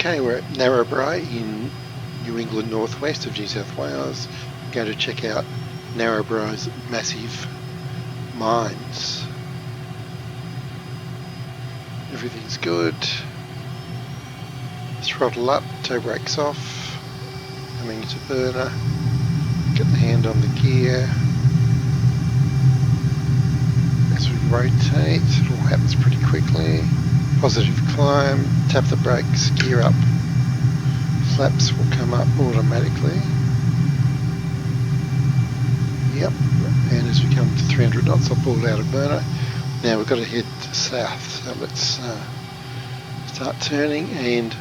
Okay, we're at Narrabri in New England, northwest of New South Wales. We're going to check out Narrabri's massive mines. Everything's good. Throttle up, toe brakes off, coming into burner, get the hand on the gear. As we rotate, it all happens pretty quickly. Positive climb, tap the brakes, gear up. Flaps will come up automatically. Yep, and as we come to 300 knots, I'll pull out of burner. Now we've got to head south, so let's start turning. And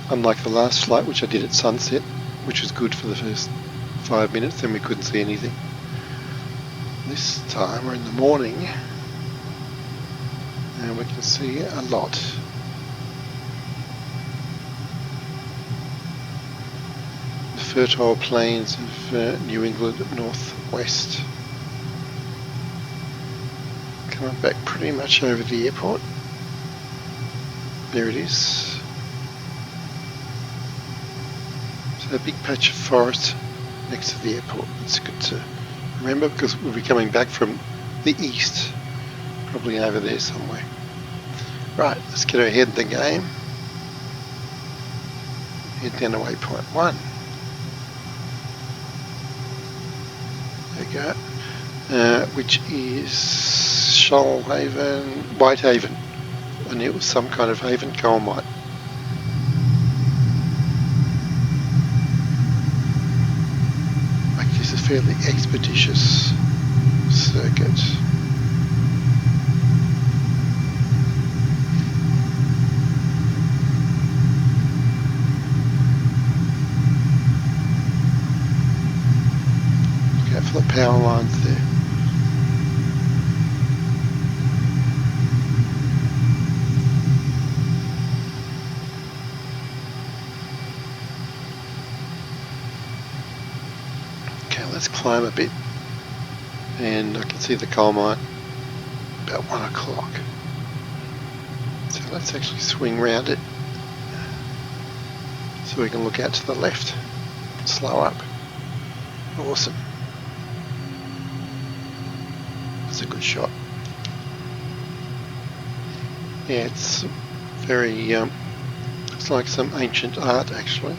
unlike the last flight, which I did at sunset, which was good for the first 5 minutes, then we couldn't see anything. This time we're in the morning and we can see a lot. The fertile plains of New England northwest. Coming back pretty much over the airport. There it is. So a big patch of forest next to the airport. It's good to remember because we'll be coming back from the east, probably over there somewhere. Right, let's get ahead of the game. Head down to waypoint 1. There we go. Which is Whitehaven. I knew it was some kind of haven, coal mine. This is a fairly expeditious circuit. Look out for the power lines there. Let's climb a bit, and I can see the coal mine about 1 o'clock. So let's actually swing round it so we can look out to the left. Slow up. Awesome. That's a good shot. Yeah, it's very, it's like some ancient art actually.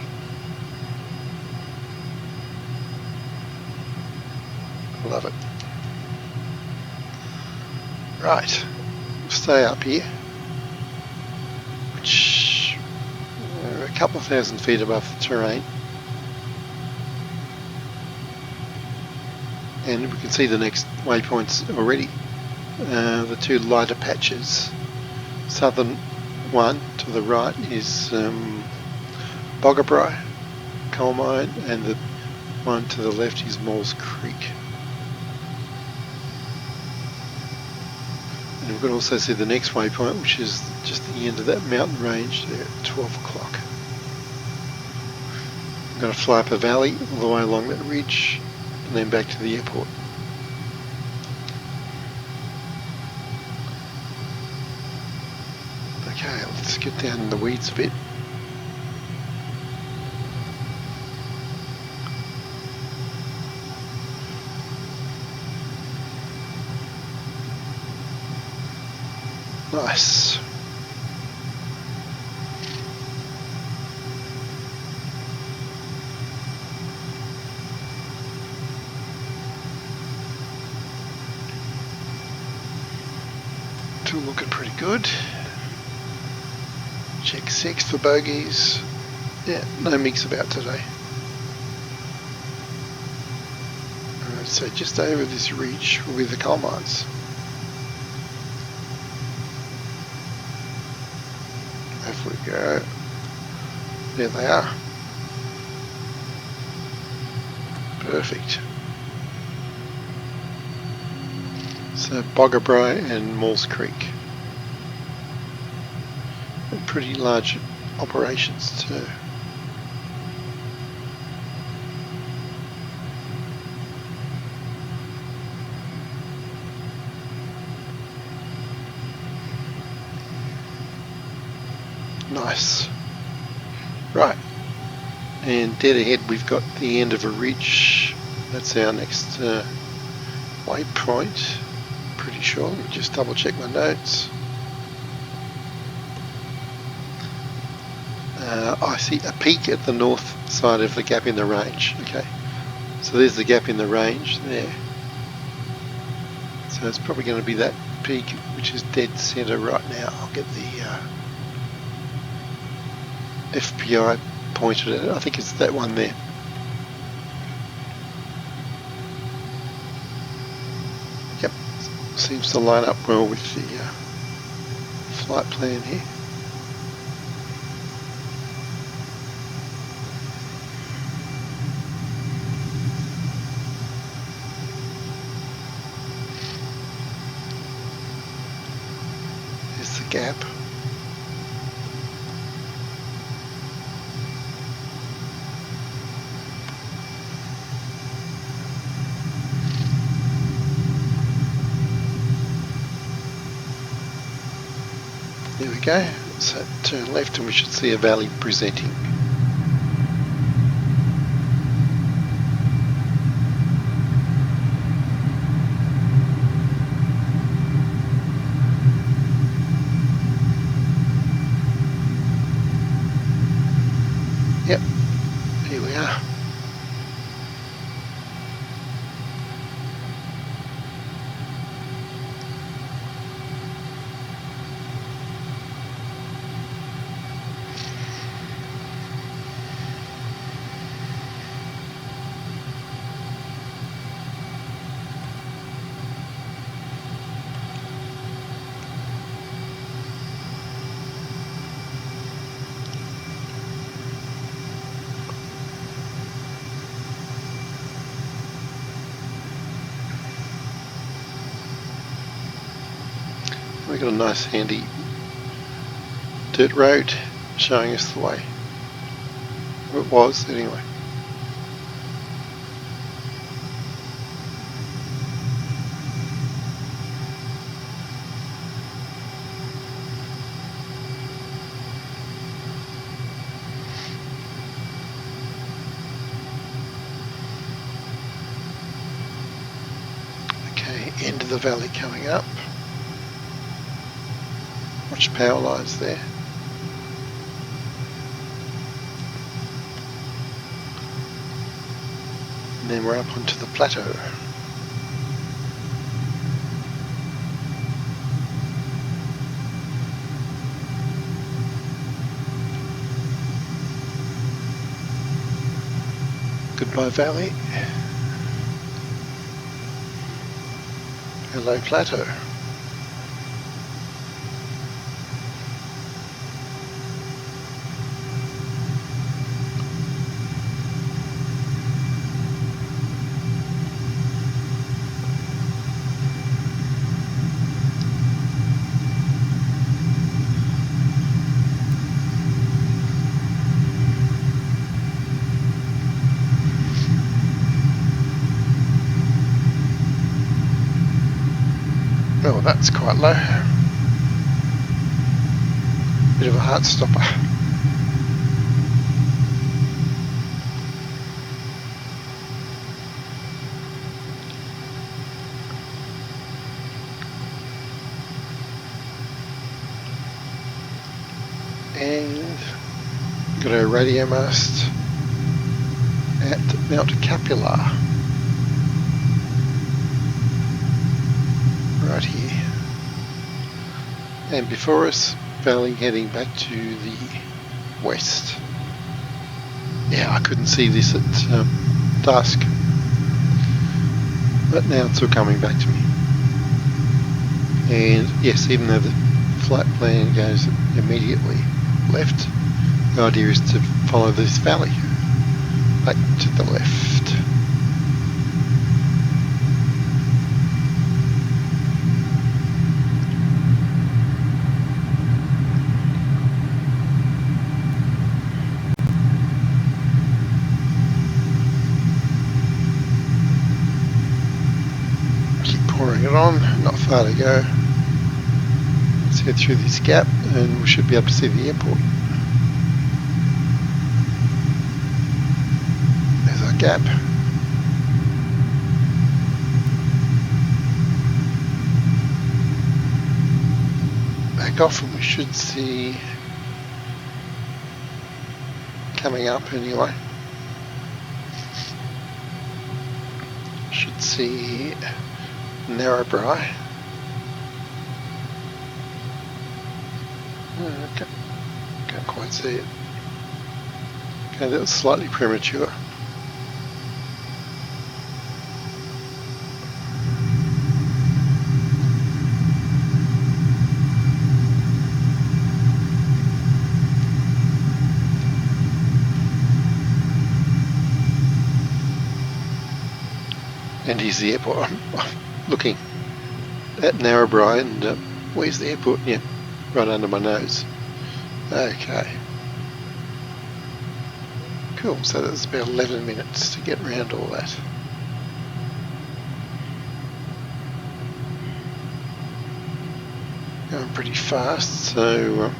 Love it. Right, stay up here, which are a couple of thousand feet above the terrain, and we can see the next waypoints already. The two lighter patches. Southern one to the right is Boggabri coal mine, and the one to the left is Maules Creek. And we can also see the next waypoint, which is just the end of that mountain range there at 12 o'clock. I'm going to fly up a valley all the way along that ridge and then back to the airport. Okay, let's get down in the weeds a bit. Nice. Still looking pretty good. Check 6 for bogeys. Yeah, no MiGs about today. Alright, so just over this ridge will be the coal mines. Off we go. There they are. Perfect. So Boggabri and Maules Creek. And pretty large operations too. Nice. Right, and dead ahead we've got the end of a ridge. That's our next waypoint, pretty sure. Let me just double check my notes. I see a peak at the north side of the gap in the range. Okay, so there's the gap in the range there. So it's probably going to be that peak, which is dead centre right now. I'll get the FPI pointed at it. I think it's that one there. Yep, seems to line up well with the flight plan here. There's the gap. There we go, so turn left and we should see a valley presenting. Yep, here we are. We've got a nice handy dirt road showing us the way. Or it was anyway. Okay, end of the valley coming up. Watch power lines there. And then we're up onto the plateau. Goodbye valley. Hello plateau. Oh, that's quite low. Bit of a heart stopper. And got a radio mast at Mount Capula. Right here, and before us, valley heading back to the west. Yeah, I couldn't see this at dusk, but now it's all coming back to me. And yes, even though the flight plan goes immediately left, the idea is to follow this valley back to the left. Pouring it on, not far to go. Let's head through this gap and we should be able to see the airport. gap. Back off and we should see, coming up anyway, should see Narrabri. Okay, can't quite see it. Okay, that was slightly premature. And here's the airport. I'm looking at Narrabri and where's the airport? Yeah, right under my nose. Okay. Cool, so that's about 11 minutes to get around all that. Going pretty fast, so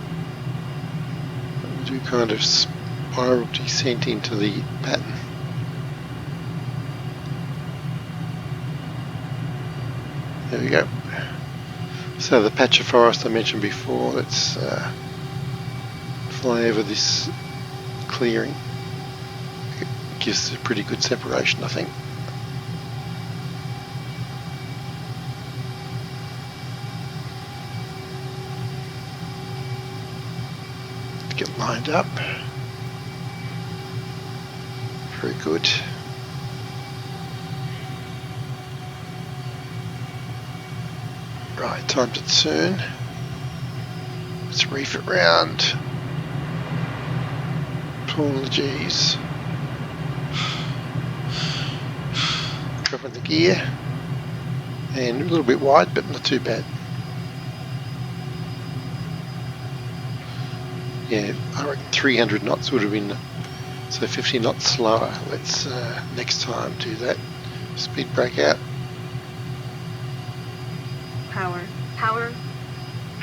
we'll do kind of spiral descent into the pattern. There we go. So the patch of forest I mentioned before, let's fly over this clearing. It gives a pretty good separation, I think. Get lined up. Very good. Right, time to turn. Let's reef it round. Pull the G's. Dropping the gear. And a little bit wide, but not too bad. Yeah, I reckon 300 knots would have been, so 50 knots slower. Let's next time do that. Speed brake out. Power.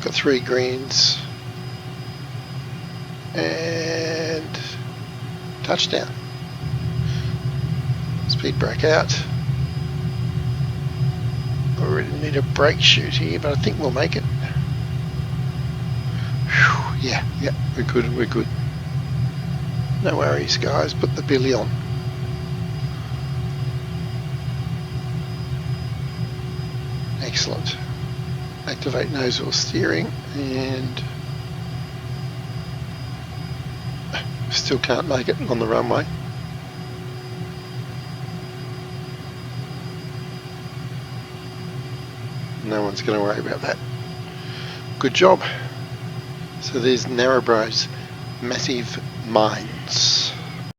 Got 3 greens. And touchdown. Speed brake out. Already need a brake shoot here, but I think we'll make it. Whew, yeah, we're good. No worries, guys. Put the billy on. Excellent. Activate nose wheel steering, and still can't make it on the runway. No one's going to worry about that. Good job. So there's Narrabri's massive mines.